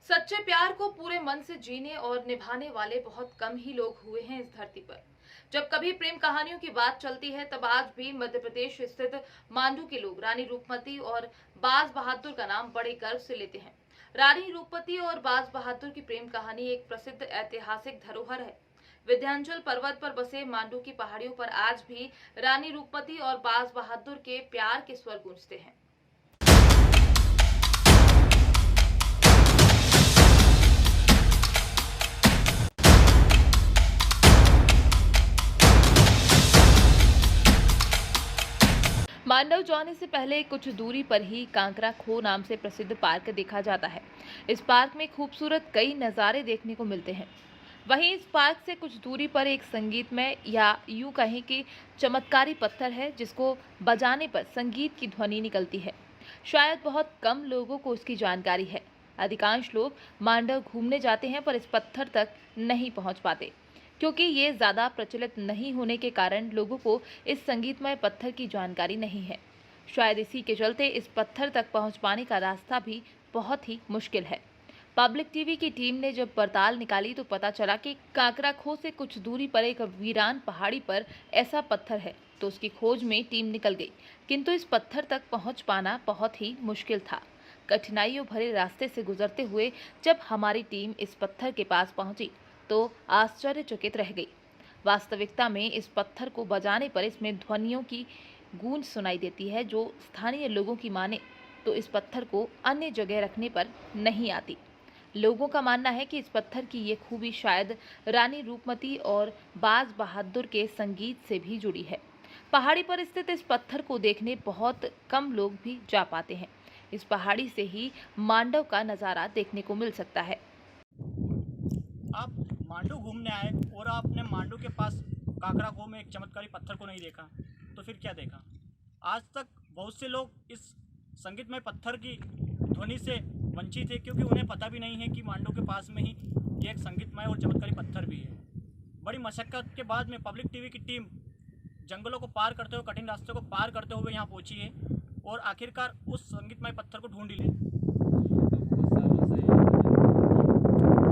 सच्चे प्यार को पूरे मन से जीने और निभाने वाले बहुत कम ही लोग हुए हैं इस धरती पर। जब कभी प्रेम कहानियों की बात चलती है तब आज भी मध्य प्रदेश स्थित मांडू के लोग रानी रूपमती और बाज बहादुर का नाम बड़े गर्व से लेते हैं। रानी रूपमती और बाज बहादुर की प्रेम कहानी एक प्रसिद्ध ऐतिहासिक धरोहर है। विंध्याचल पर्वत पर बसे मांडू की पहाड़ियों पर आज भी रानी रूपमती और बाज बहादुर के प्यार के स्वर गूंजते हैं। मांडव जाने से पहले कुछ दूरी पर ही कांकरा खो नाम से प्रसिद्ध पार्क देखा जाता है। इस पार्क में खूबसूरत कई नज़ारे देखने को मिलते हैं। वहीं इस पार्क से कुछ दूरी पर एक संगीतमय या यूं कहें कि चमत्कारी पत्थर है जिसको बजाने पर संगीत की ध्वनि निकलती है। शायद बहुत कम लोगों को इसकी जानकारी है। अधिकांश लोग मांडव घूमने जाते हैं पर इस पत्थर तक नहीं पहुंच पाते क्योंकि ये ज़्यादा प्रचलित नहीं होने के कारण लोगों को इस संगीतमय पत्थर की जानकारी नहीं है। शायद इसी के चलते इस पत्थर तक पहुंच पाने का रास्ता भी बहुत ही मुश्किल है। पब्लिक टीवी की टीम ने जब पड़ताल निकाली तो पता चला कि कांकरा खो से कुछ दूरी पर एक वीरान पहाड़ी पर ऐसा पत्थर है, तो उसकी खोज में टीम निकल गई, किंतु इस पत्थर तक पहुंच पाना बहुत ही मुश्किल था। कठिनाइयों भरे रास्ते से गुजरते हुए जब हमारी टीम इस पत्थर के पास पहुंची तो आश्चर्यचकित रह गई। वास्तविकता में इस पत्थर को बजाने पर इसमें ध्वनियों की गूंज सुनाई देती है जो स्थानीय लोगों की माने तो इस पत्थर को अन्य जगह रखने पर नहीं आती। लोगों का मानना है कि इस पत्थर की ये खूबी शायद रानी रूपमती और बाज बहादुर के संगीत से भी जुड़ी है। पहाड़ी पर स्थित इस पत्थर को देखने बहुत कम लोग भी जा पाते हैं। इस पहाड़ी से ही मांडव का नज़ारा देखने को मिल सकता है। आप मांडू घूमने आए और आपने मांडू के पास काकरा खो में एक चमत्कारी पत्थर को नहीं देखा तो फिर क्या देखा? आज तक बहुत से लोग इस संगीतमय पत्थर की ध्वनि से वंचित है क्योंकि उन्हें पता भी नहीं है कि मांडू के पास में ही ये एक संगीतमय और चमत्कारी पत्थर भी है। बड़ी मशक्क़त के बाद में पब्लिक टीवी की टीम जंगलों को पार करते हुए, कठिन रास्तों को पार करते हुए यहाँ पहुँची है और आखिरकार उस संगीतमय पत्थर को ढूंढ ही ले।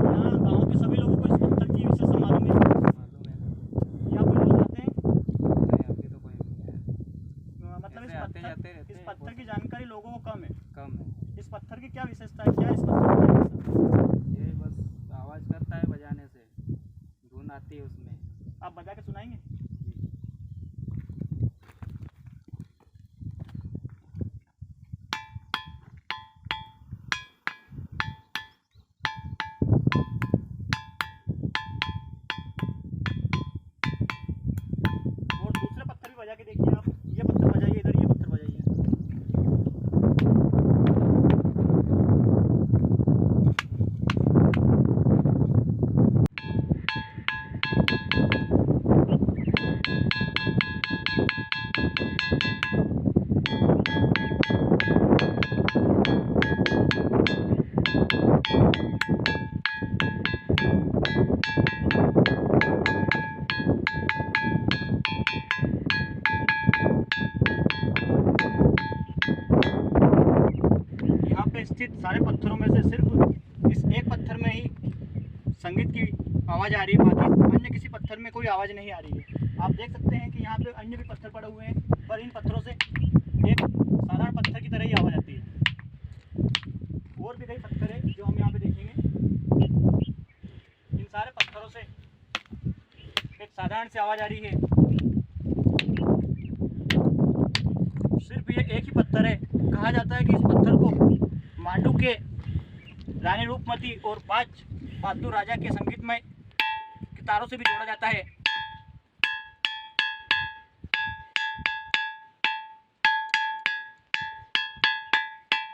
यहाँ गाँव के सभी लोगों को इस पत्थर की विशेषता मालूम है। यहाँ कोई लोग आते हैं? मतलब इस पत्थर की जानकारी लोगों को कम है। इस पत्थर की क्या विशेषता है? क्या इस पत्थर की क्या विशेषता है? ये बस आवाज़ करता है बजाने से, धुन आती है उसमें। आप बजा के सुनाएंगे? और दूसरे पत्थर भी बजा के देखिए आप। ये पत्थर बजाइए इधर, ये पत्थर बजाइए। यहाँ पे स्थित सारे पत्थरों में से सिर्फ इस एक पत्थर में ही संगीत की आवाज़ आ रही है, बाकी अन्य किसी पत्थर में कोई आवाज़ नहीं आ रही है। आप देख सकते हैं कि यहाँ पे अन्य भी पत्थर पड़े हुए हैं पर इन पत्थरों से एक साधारण पत्थर की तरह ही आवाज़ आती है। और भी कई पत्थर है जो हम यहाँ पे देखेंगे। इन सारे पत्थरों से एक साधारण सी आवाज़ आ रही है। सिर्फ ये एक ही पत्थर है। कहा जाता है कि इस पत्थर को मांडू के रानी रूपमती और बाज बहादुर राजा के संगीतमय तारों से भी जोड़ा जाता है।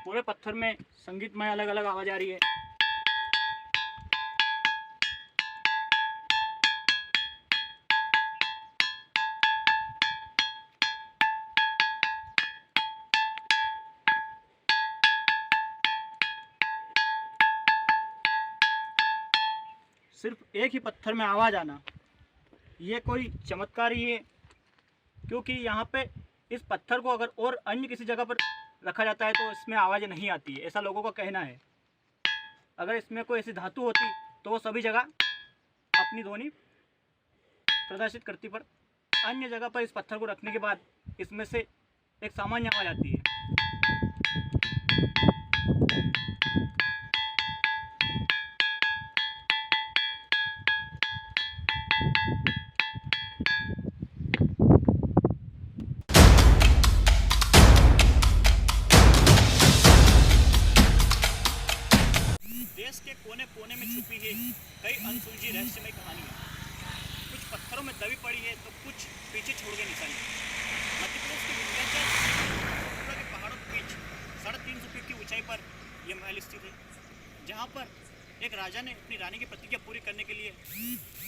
पूरे पत्थर में संगीतमय अलग अलग आवाज आ रही है। सिर्फ एक ही पत्थर में आवाज़ आना ये कोई चमत्कार ही है, क्योंकि यहाँ पे इस पत्थर को अगर और अन्य किसी जगह पर रखा जाता है तो इसमें आवाज़ नहीं आती है, ऐसा लोगों का कहना है। अगर इसमें कोई ऐसी धातु होती तो वो सभी जगह अपनी ध्वनि प्रदर्शित करती, पर अन्य जगह पर इस पत्थर को रखने के बाद इसमें से एक सामान्य आवाज आती है। देश के कोने कोने में छुपी है कई अनसुलझी रहस्यमय कहानियाँ। कुछ पत्थरों में दबी पड़ी है तो कुछ पीछे छोड़ के निशानी। मध्य प्रदेश के विंध्याचल सतपुड़ा के पहाड़ों के बीच 350 फीट की ऊंचाई पर यह महल स्थित है, जहाँ पर एक राजा ने अपनी रानी की प्रतिज्ञा पूरी करने के लिए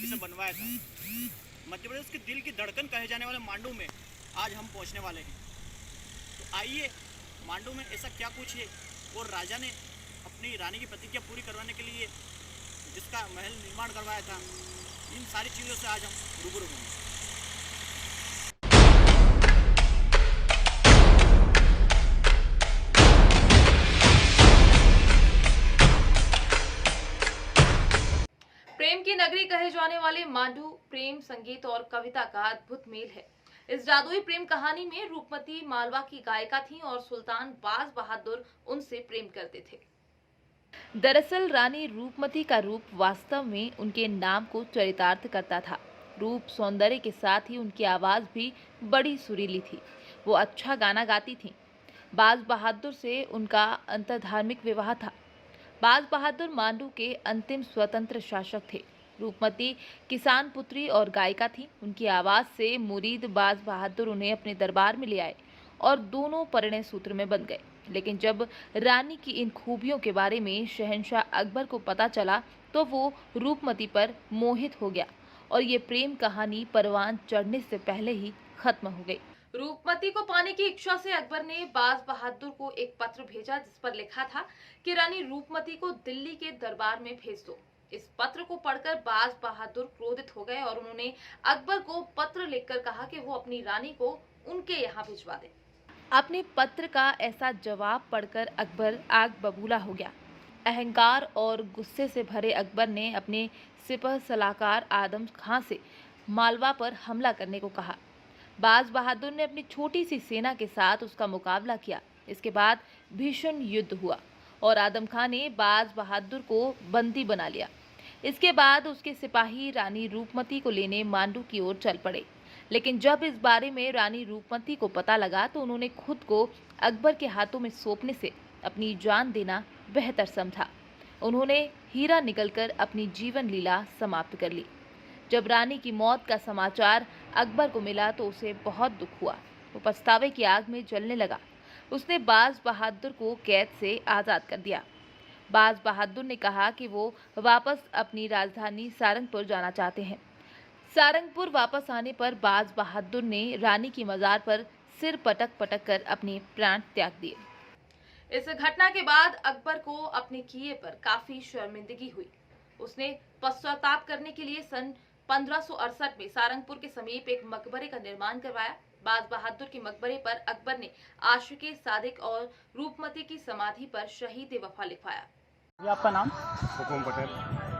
इसे बनवाया था। मध्य प्रदेश के दिल की धड़कन कहे जाने वाले मांडू में आज हम पहुँचने वाले हैं। तो आइए मांडू में ऐसा क्या कुछ है और राजा ने अपनी रानी की प्रतिज्ञा पूरी करवाने के लिए जिसका महल निर्माण करवाया था, इन सारी चीज़ों से आज हम रूबरू होंगे। प्रेम की नगरी कहे जाने वाले मांडू प्रेम, संगीत और कविता का अद्भुत मेल है। इस जादुई प्रेम कहानी में रूपमती मालवा की गायिका थीं और सुल्तान बाज बहादुर उनसे प्रेम करते थे। दरअसल रानी रूपमती का रूप वास्तव में उनके नाम को चरितार्थ करता था। रूप सौंदर्य के साथ ही उनकी आवाज भी बड़ी सुरीली थी। वो अच्छा गाना गाती थीं। बाज बहादुर से उनका अंतर्धार्मिक विवाह था। बाज बहादुर मांडू के अंतिम स्वतंत्र शासक थे। रूपमती किसान पुत्री और गायिका थी। उनकी आवाज से मुरीद बाज बहादुर उन्हें अपने दरबार में ले आए और दोनों परिणय सूत्र में बंध गए। लेकिन जब रानी की इन खूबियों के बारे में शहंशाह अकबर को पता चला तो वो रूपमती पर मोहित हो गया और ये प्रेम कहानी परवान चढ़ने से पहले ही खत्म हो गई। रूपमती को पाने की इच्छा से अकबर ने बाज बहादुर को एक पत्र भेजा जिस पर लिखा था कि रानी रूपमती को दिल्ली के दरबार में भेज दो। इस पत्र को पढ़कर बाज बहादुर क्रोधित हो गए और उन्होंने अकबर को पत्र लिखकर कहा कि वो अपनी रानी को उनके यहाँ भिजवा दे। अपने पत्र का ऐसा जवाब पढ़कर अकबर आग बबूला हो गया। अहंकार और गुस्से से भरे अकबर ने अपने सिपह सलाहकार आदम खां से मालवा पर हमला करने को कहा। बाज बहादुर ने अपनी छोटी सी सेना के साथ उसका मुकाबला किया। इसके बाद भीषण युद्ध हुआ और आदम खां ने बाज बहादुर को बंदी बना लिया। इसके बाद उसके सिपाही रानी रूपमती को लेने मांडू की ओर चल पड़े। लेकिन जब इस बारे में रानी रूपमती को पता लगा तो उन्होंने खुद को अकबर के हाथों में सौंपने से अपनी जान देना बेहतर समझा। उन्होंने हीरा निकलकर अपनी जीवन लीला समाप्त कर ली। जब रानी की मौत का समाचार अकबर को मिला तो उसे बहुत दुख हुआ। वो पछतावे की आग में जलने लगा। उसने बाज बहादुर को कैद से आज़ाद कर दिया। बाज बहादुर ने कहा कि वो वापस अपनी राजधानी सारंगपुर जाना चाहते हैं। सारंगपुर वापस आने पर बाज बहादुर ने रानी की मजार पर सिर पटक पटक कर अपने प्राण त्याग दिए। इस घटना के बाद अकबर को अपने किए पर काफी शर्मिंदगी हुई। उसने पश्चाताप करने के लिए सन 1568 में सारंगपुर के समीप एक मकबरे का निर्माण करवाया। बाज बहादुर के मकबरे पर अकबर ने आशिके सादिक और रूपमती की समाधि पर शहीद वफा लिखवाया। ये आपका नाम? हुकुम पटेल।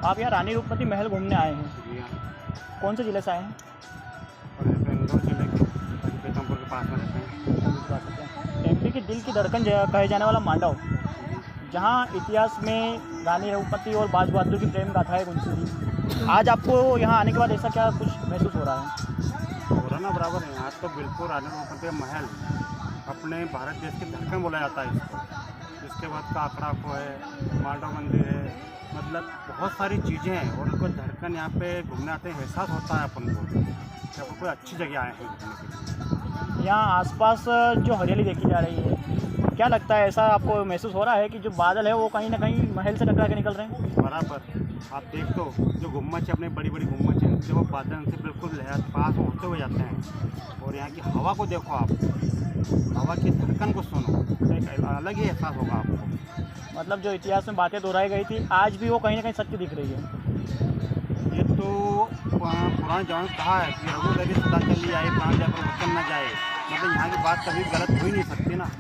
आप यहाँ रानी रूपमती महल घूमने आए हैं, जी हाँ। कौन से जिले से आए हैं? और यहाँ पे इंदौर जिले के पीतमपुर के पास में रहते हैं। एमपी की दिल की धड़कन कहे जाने वाला मांडव, जहाँ इतिहास में रानी रूपमती और बाज बहादुर की प्रेम गाथाएं गुंजी थी। आज आपको यहाँ आने के बाद ऐसा क्या कुछ महसूस हो रहा है? हो रहा ना बराबर है। आज तो बिल्कुल रानी रूपमती का महल अपने भारत देश की धड़कन बोला जाता है इसको। इसके बाद काकड़ा को है, मांडव मंदिर है, मतलब बहुत सारी चीज़ें हैं और उनको धड़कन यहाँ पे घूमने आते हैं, एहसास होता है अपन को कि अपन कोई अच्छी जगह आए हैं घूमने के लिए। यहाँ आसपास जो हरियाली देखी जा रही है, क्या लगता है, ऐसा आपको महसूस हो रहा है कि जो बादल है वो कहीं ना कहीं महल से टकरा के निकल रहे हैं? बराबर। आप देख तो जो गुम्मच है, अपने बड़ी बड़ी गुम्मच हैं, जब वो बादल से बिल्कुल लहर पास उड़ते हुए जाते हैं और यहाँ की हवा को देखो आप, हवा की धड़कन को सुनो, तो एक अलग ही एहसास होगा आपको। मतलब जो इतिहास में बातें दोहराई गई थी आज भी वो कहीं ना कहीं सत्य दिख रही है। ये तो पुराने जमाने में कहा है कि रघुदरी सदा चली आए, प्राण जाकर रुकन न जाए। मतलब यहाँ की बात कभी गलत हो ही नहीं सकती ना।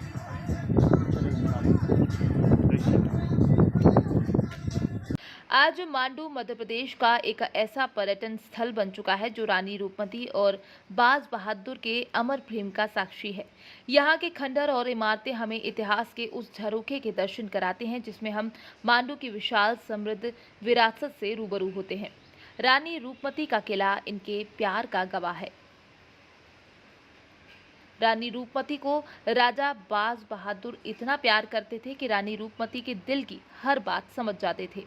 आज मांडू मध्य प्रदेश का एक ऐसा पर्यटन स्थल बन चुका है जो रानी रूपमती और बाज बहादुर के अमर प्रेम का साक्षी है। यहाँ के खंडर और इमारतें हमें इतिहास के उस झरोखे के दर्शन कराते हैं जिसमें हम मांडू की विशाल समृद्ध विरासत से रूबरू होते हैं। रानी रूपमती का किला इनके प्यार का गवाह है। रानी रूपमती को राजा बाज बहादुर इतना प्यार करते थे कि रानी रूपमती के दिल की हर बात समझ जाते थे।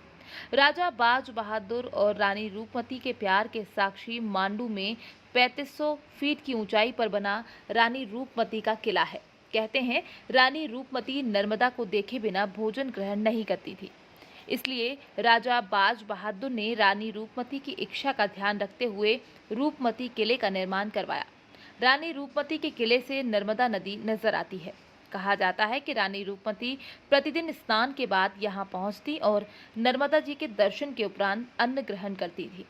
राजा बाज बहादुर और रानी रूपमती के प्यार के साक्षी मांडू में 3500 फीट की ऊंचाई पर बना रानी रूपमती का किला है। कहते हैं रानी रूपमती नर्मदा को देखे बिना भोजन ग्रहण नहीं करती थी, इसलिए राजा बाज बहादुर ने रानी रूपमती की इच्छा का ध्यान रखते हुए रूपमती किले का निर्माण करवाया। रानी रूपमती के किले से नर्मदा नदी नजर आती है। कहा जाता है कि रानी रूपमती प्रतिदिन स्नान के बाद यहाँ पहुँचती और नर्मदा जी के दर्शन के उपरांत अन्न ग्रहण करती थी।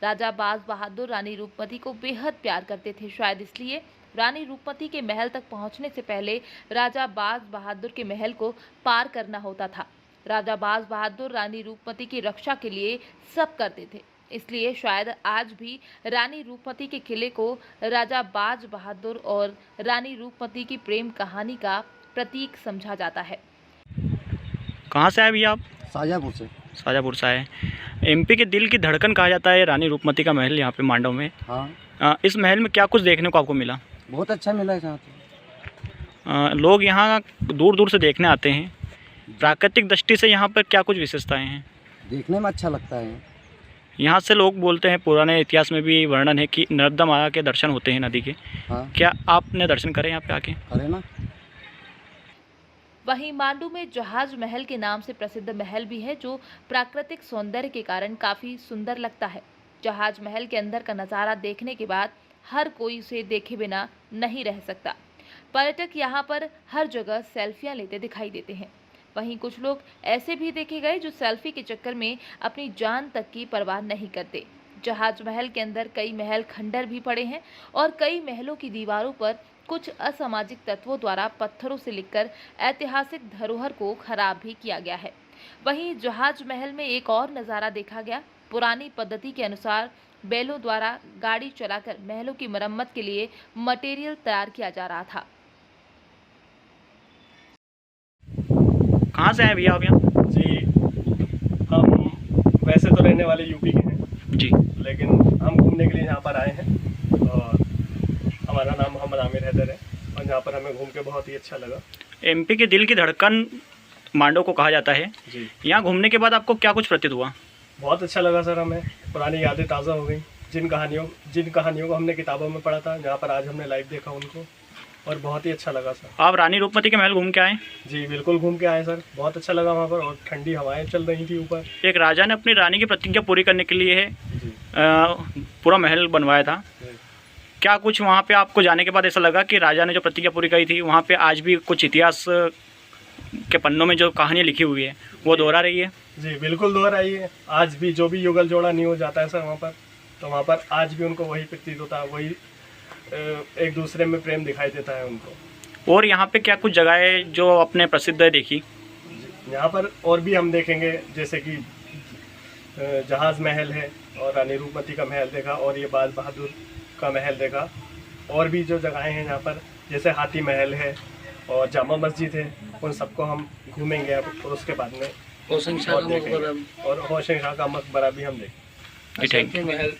राजा बाज बहादुर रानी रूपमती को बेहद प्यार करते थे। शायद इसलिए रानी रूपमती के महल तक पहुँचने से पहले राजा बाज बहादुर के महल को पार करना होता था। राजा बाज बहादुर रानी रूपमती की रक्षा के लिए सब करते थे, इसलिए शायद आज भी रानी रूपमती के किले को राजा बाज बहादुर और रानी रूपमती की प्रेम कहानी का प्रतीक समझा जाता है। कहाँ से आए भैया आप? शाजापुर से। शाजापुर से आए। एमपी के दिल की धड़कन कहा जाता है रानी रूपमती का महल यहाँ पे मांडव में। हाँ, इस महल में क्या कुछ देखने को आपको मिला? बहुत अच्छा मिला है यहाँ तो। लोग यहाँ दूर दूर से देखने आते हैं। प्राकृतिक दृष्टि से यहाँ पर क्या कुछ विशेषताएं हैं? देखने में अच्छा लगता है। यहाँ से लोग बोलते हैं, पुराने इतिहास में भी वर्णन है कि नर्मदा माता के दर्शन होते हैं नदी के। हाँ, क्या आपने दर्शन करे यहाँ पे आके? अरे ना। वहीं मांडू में जहाज महल के नाम से प्रसिद्ध महल भी है जो प्राकृतिक सौंदर्य के कारण काफी सुंदर लगता है। जहाज महल के अंदर का नज़ारा देखने के बाद हर कोई उसे देखे बिना नहीं रह सकता। पर्यटक यहाँ पर हर जगह सेल्फियां लेते दिखाई देते हैं। वहीं कुछ लोग ऐसे भी देखे गए जो सेल्फी के चक्कर में अपनी जान तक की परवाह नहीं करते। जहाज महल के अंदर कई महल खंडर भी पड़े हैं और कई महलों की दीवारों पर कुछ असामाजिक तत्वों द्वारा पत्थरों से लिखकर ऐतिहासिक धरोहर को खराब भी किया गया है। वहीं जहाज महल में एक और नज़ारा देखा गया। पुरानी पद्धति के अनुसार बैलों द्वारा गाड़ी चलाकर महलों की मरम्मत के लिए मटेरियल तैयार किया जा रहा था। कहाँ से आए भैया आप यहाँ? जी, हम वैसे तो रहने वाले यूपी के हैं जी, लेकिन हम घूमने के लिए यहाँ पर आए हैं और हमारा नाम मोहम्मद आमिर हैदर है और यहाँ पर हमें घूम के बहुत ही अच्छा लगा। एमपी के दिल की धड़कन मांडव को कहा जाता है। जी, यहाँ घूमने के बाद आपको क्या कुछ प्रतीत हुआ? बहुत अच्छा लगा सर। हमें पुरानी यादें ताज़ा हो गई। जिन कहानियों को हमने किताबों में पढ़ा था, जहाँ पर आज हमने लाइव देखा उनको, और बहुत ही अच्छा लगा सर। आप रानी रूपमती के महल घूम के आए? जी बिल्कुल, घूम के आए सर। बहुत अच्छा लगा वहाँ पर और ठंडी हवाएं चल रही थी ऊपर। एक राजा ने अपनी रानी की प्रतिज्ञा पूरी करने के लिए जी, पूरा महल बनवाया था। जी। क्या कुछ वहाँ पे आपको जाने के बाद ऐसा लगा कि राजा ने जो प्रतिज्ञा पूरी करी थी वहाँ पे आज भी कुछ इतिहास के पन्नों में जो कहानियाँ लिखी हुई है वो दोहरा रही है? जी बिल्कुल दोहराई है। आज भी जो भी युगल जोड़ा नहीं हो जाता है सर वहाँ पर, तो वहाँ पर आज भी उनको वही प्रतीत होता है, वही एक दूसरे में प्रेम दिखाई देता है उनको। और यहाँ पे क्या कुछ जगहें जो अपने प्रसिद्ध है देखी? यहाँ पर और भी हम देखेंगे, जैसे कि जहाज महल है और रानी रूपमती का महल देखा और ये बाज बहादुर का महल देखा। और भी जो जगहें हैं यहाँ पर, जैसे हाथी महल है और जामा मस्जिद है, उन सबको हम घूमेंगे अब। और उसके बाद में होशंग शाह का मकबरा भी हम देखेंगे। Thank you.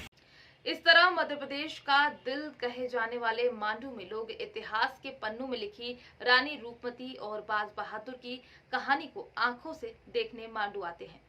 इस तरह मध्य प्रदेश का दिल कहे जाने वाले मांडू में लोग इतिहास के पन्नों में लिखी रानी रूपमती और बाज बहादुर की कहानी को आंखों से देखने मांडू आते हैं।